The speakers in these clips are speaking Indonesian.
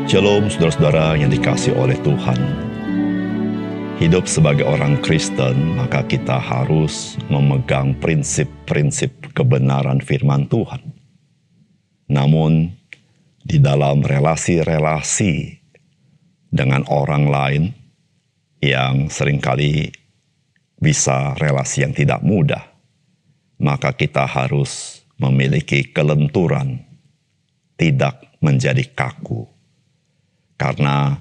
Shalom saudara-saudara yang dikasihi oleh Tuhan. Hidup sebagai orang Kristen, maka kita harus memegang prinsip-prinsip kebenaran firman Tuhan. Namun, di dalam relasi-relasi dengan orang lain yang seringkali bisa relasi yang tidak mudah, maka kita harus memiliki kelenturan, tidak menjadi kaku. Karena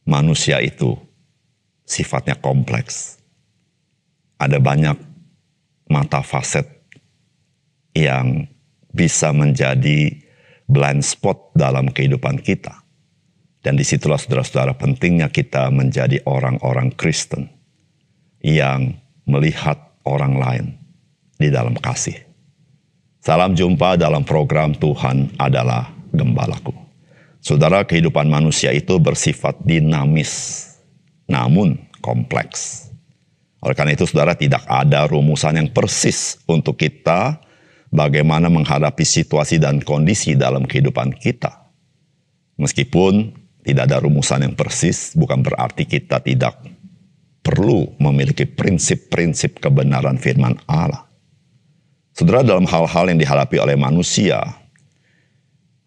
manusia itu sifatnya kompleks. Ada banyak mata faset yang bisa menjadi blind spot dalam kehidupan kita. Dan disitulah saudara-saudara pentingnya kita menjadi orang-orang Kristen yang melihat orang lain di dalam kasih. Salam jumpa dalam program Tuhan adalah Gembalaku. Saudara, kehidupan manusia itu bersifat dinamis, namun kompleks. Oleh karena itu, saudara, tidak ada rumusan yang persis untuk kita bagaimana menghadapi situasi dan kondisi dalam kehidupan kita. Meskipun tidak ada rumusan yang persis, bukan berarti kita tidak perlu memiliki prinsip-prinsip kebenaran firman Allah. Saudara, dalam hal-hal yang dihadapi oleh manusia,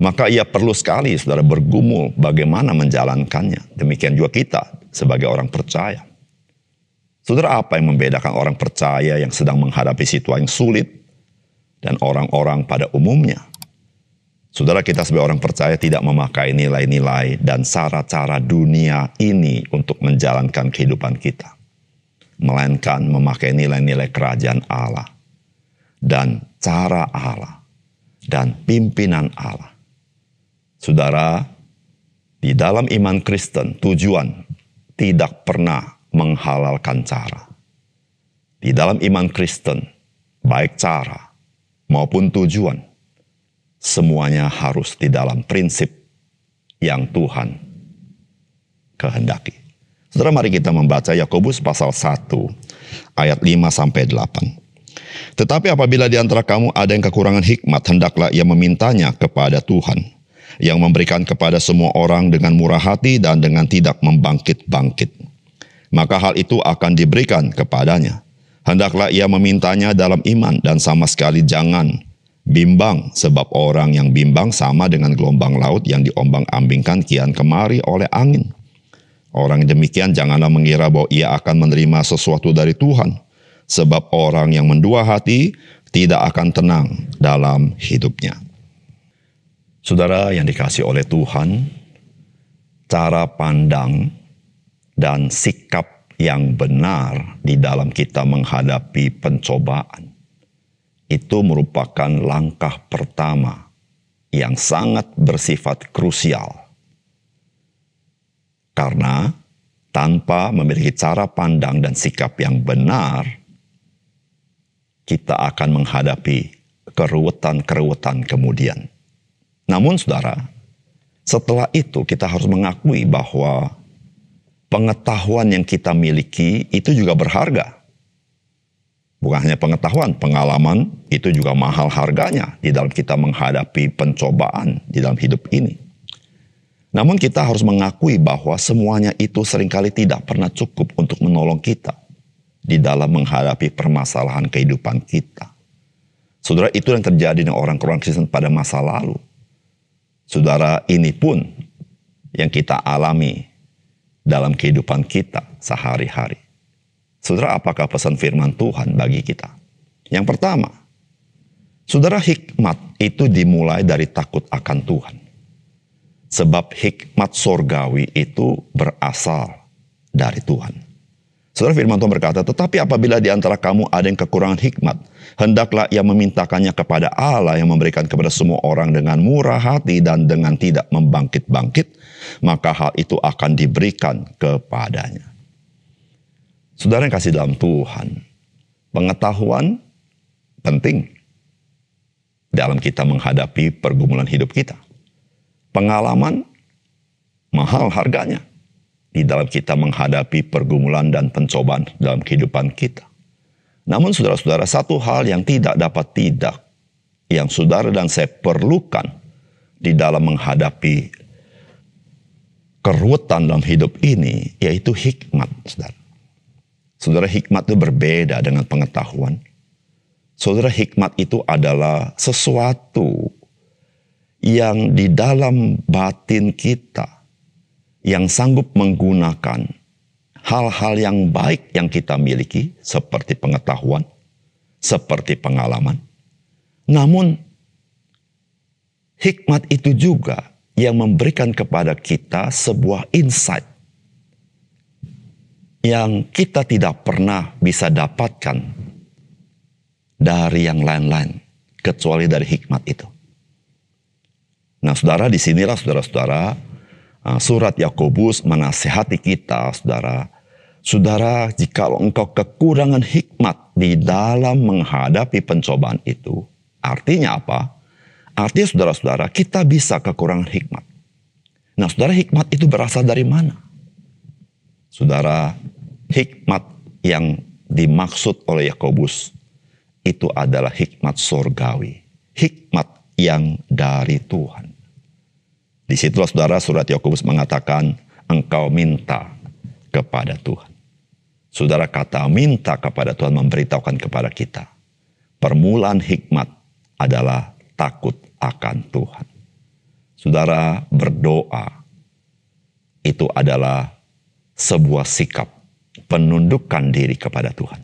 maka ia perlu sekali saudara bergumul bagaimana menjalankannya. Demikian juga kita sebagai orang percaya. Saudara, apa yang membedakan orang percaya yang sedang menghadapi situasi yang sulit dan orang-orang pada umumnya? Saudara, kita sebagai orang percaya tidak memakai nilai-nilai dan cara-cara dunia ini untuk menjalankan kehidupan kita. Melainkan memakai nilai-nilai kerajaan Allah dan cara Allah dan pimpinan Allah. Saudara, di dalam iman Kristen, tujuan tidak pernah menghalalkan cara. Di dalam iman Kristen, baik cara maupun tujuan, semuanya harus di dalam prinsip yang Tuhan kehendaki. Saudara, mari kita membaca Yakobus pasal 1, ayat 5-8. Tetapi apabila di antara kamu ada yang kekurangan hikmat, hendaklah ia memintanya kepada Tuhan, yang memberikan kepada semua orang dengan murah hati dan dengan tidak membangkit-bangkit. Maka hal itu akan diberikan kepadanya. Hendaklah ia memintanya dalam iman dan sama sekali jangan bimbang, sebab orang yang bimbang sama dengan gelombang laut yang diombang-ambingkan kian kemari oleh angin. Orang demikian janganlah mengira bahwa ia akan menerima sesuatu dari Tuhan, sebab orang yang mendua hati tidak akan tenang dalam hidupnya. Saudara yang dikasihi oleh Tuhan, cara pandang dan sikap yang benar di dalam kita menghadapi pencobaan itu merupakan langkah pertama yang sangat bersifat krusial. Karena tanpa memiliki cara pandang dan sikap yang benar, kita akan menghadapi keruwetan-keruwetan kemudian. Namun saudara, setelah itu kita harus mengakui bahwa pengetahuan yang kita miliki itu juga berharga. Bukan hanya pengetahuan, pengalaman itu juga mahal harganya di dalam kita menghadapi pencobaan di dalam hidup ini. Namun kita harus mengakui bahwa semuanya itu seringkali tidak pernah cukup untuk menolong kita di dalam menghadapi permasalahan kehidupan kita. Saudara, itu yang terjadi dengan orang-orang Kristen pada masa lalu. Saudara, ini pun yang kita alami dalam kehidupan kita sehari-hari. Saudara, apakah pesan firman Tuhan bagi kita? Yang pertama, saudara, hikmat itu dimulai dari takut akan Tuhan. Sebab hikmat sorgawi itu berasal dari Tuhan. Saudara, firman Tuhan berkata, tetapi apabila di antara kamu ada yang kekurangan hikmat, hendaklah ia memintakannya kepada Allah yang memberikan kepada semua orang dengan murah hati dan dengan tidak membangkit-bangkit, maka hal itu akan diberikan kepadanya. Saudara yang kasih dalam Tuhan, pengetahuan penting dalam kita menghadapi pergumulan hidup kita. Pengalaman mahal harganya di dalam kita menghadapi pergumulan dan pencobaan dalam kehidupan kita. Namun saudara-saudara, satu hal yang tidak dapat tidak, yang saudara dan saya perlukan di dalam menghadapi keruwetan dalam hidup ini, yaitu hikmat, saudara. Saudara, hikmat itu berbeda dengan pengetahuan. Saudara, hikmat itu adalah sesuatu yang di dalam batin kita, yang sanggup menggunakan hal-hal yang baik yang kita miliki, seperti pengetahuan, seperti pengalaman. Namun, hikmat itu juga yang memberikan kepada kita sebuah insight yang kita tidak pernah bisa dapatkan dari yang lain-lain, kecuali dari hikmat itu. Nah, saudara, disinilah saudara-saudara, surat Yakobus menasihati kita, saudara. Saudara, jikalau engkau kekurangan hikmat di dalam menghadapi pencobaan itu, artinya apa? Artinya, saudara-saudara, kita bisa kekurangan hikmat. Nah, saudara, hikmat itu berasal dari mana? Saudara, hikmat yang dimaksud oleh Yakobus itu adalah hikmat surgawi, hikmat yang dari Tuhan. Disitulah, saudara, surat Yakobus mengatakan, engkau minta kepada Tuhan. Saudara, kata minta kepada Tuhan memberitahukan kepada kita, permulaan hikmat adalah takut akan Tuhan. Saudara, berdoa itu adalah sebuah sikap penundukan diri kepada Tuhan.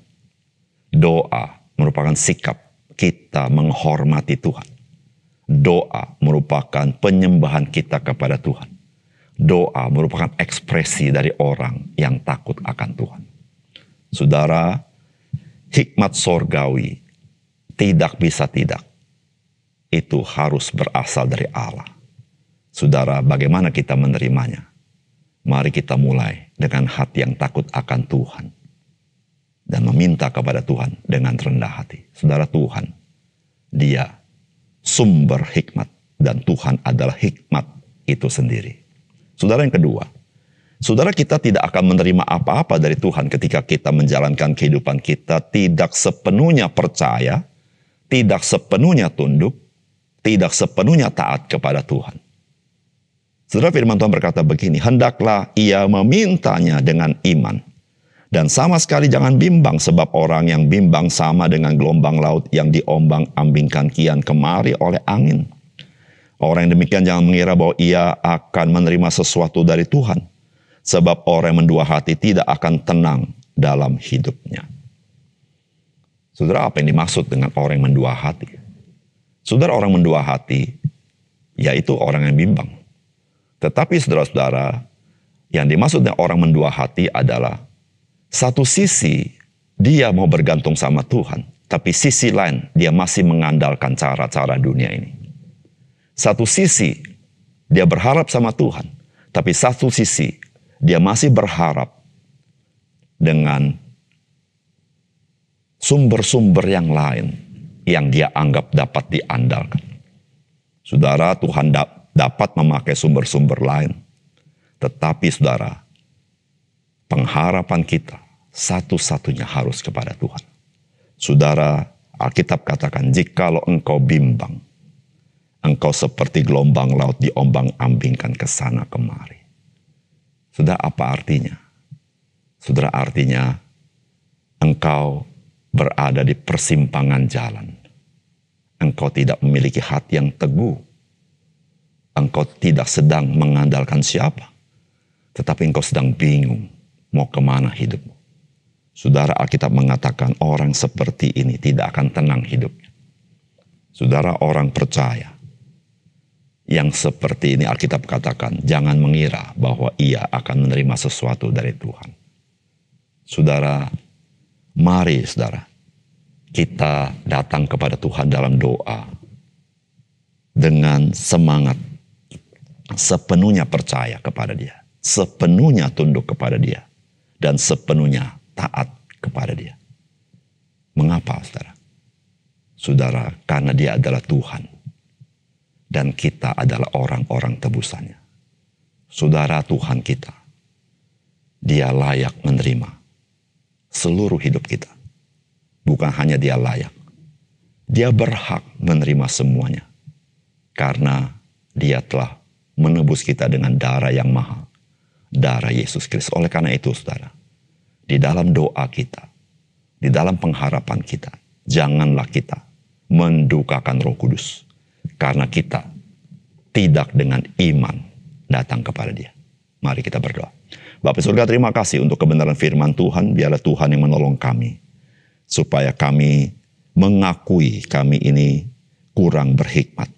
Doa merupakan sikap kita menghormati Tuhan. Doa merupakan penyembahan kita kepada Tuhan. Doa merupakan ekspresi dari orang yang takut akan Tuhan. Saudara, hikmat sorgawi tidak bisa tidak. Itu harus berasal dari Allah. Saudara, bagaimana kita menerimanya? Mari kita mulai dengan hati yang takut akan Tuhan. Dan meminta kepada Tuhan dengan rendah hati. Saudara, Tuhan, Dia sumber hikmat. Dan Tuhan adalah hikmat itu sendiri. Saudara, yang kedua, saudara, kita tidak akan menerima apa-apa dari Tuhan ketika kita menjalankan kehidupan kita tidak sepenuhnya percaya, tidak sepenuhnya tunduk, tidak sepenuhnya taat kepada Tuhan. Saudara, firman Tuhan berkata begini, hendaklah ia memintanya dengan iman. Dan sama sekali jangan bimbang, sebab orang yang bimbang sama dengan gelombang laut yang diombang-ambingkan kian kemari oleh angin. Orang yang demikian jangan mengira bahwa ia akan menerima sesuatu dari Tuhan. Sebab orang yang mendua hati tidak akan tenang dalam hidupnya. Saudara, apa yang dimaksud dengan orang yang mendua hati? Saudara, orang mendua hati, yaitu orang yang bimbang. Tetapi saudara-saudara, yang dimaksud dengan orang mendua hati adalah satu sisi dia mau bergantung sama Tuhan, tapi sisi lain dia masih mengandalkan cara-cara dunia ini. Satu sisi dia berharap sama Tuhan, tapi satu sisi dia masih berharap dengan sumber-sumber yang lain yang dia anggap dapat diandalkan. Saudara, Tuhan dapat memakai sumber-sumber lain. Tetapi saudara, pengharapan kita satu-satunya harus kepada Tuhan. Saudara, Alkitab katakan, jikalau engkau bimbang, engkau seperti gelombang laut diombang-ambingkan ke sana kemari. Saudara, apa artinya? Saudara, artinya engkau berada di persimpangan jalan. Engkau tidak memiliki hati yang teguh. Engkau tidak sedang mengandalkan siapa. Tetapi engkau sedang bingung mau kemana hidupmu. Saudara, Alkitab mengatakan orang seperti ini tidak akan tenang hidupnya. Saudara, orang percaya yang seperti ini, Alkitab katakan, jangan mengira bahwa ia akan menerima sesuatu dari Tuhan. Saudara, mari saudara, kita datang kepada Tuhan dalam doa dengan semangat, sepenuhnya percaya kepada Dia, sepenuhnya tunduk kepada Dia, dan sepenuhnya taat kepada Dia. Mengapa, saudara? Saudara, karena Dia adalah Tuhan. Dan kita adalah orang-orang tebusannya. Saudara, Tuhan kita, Dia layak menerima seluruh hidup kita. Bukan hanya Dia layak, Dia berhak menerima semuanya. Karena Dia telah menebus kita dengan darah yang mahal. darah Yesus Kristus. Oleh karena itu, saudara, di dalam doa kita, di dalam pengharapan kita, janganlah kita mendukakan Roh Kudus. Karena kita tidak dengan iman datang kepada Dia. Mari kita berdoa. Bapa surga, terima kasih untuk kebenaran firman Tuhan. Biarlah Tuhan yang menolong kami, supaya kami mengakui kami ini kurang berhikmat.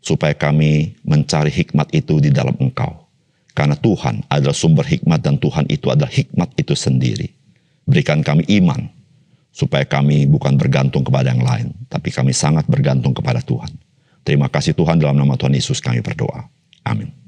Supaya kami mencari hikmat itu di dalam Engkau. Karena Tuhan adalah sumber hikmat dan Tuhan itu adalah hikmat itu sendiri. Berikan kami iman, supaya kami bukan bergantung kepada yang lain, tapi kami sangat bergantung kepada Tuhan. Terima kasih Tuhan, dalam nama Tuhan Yesus kami berdoa. Amin.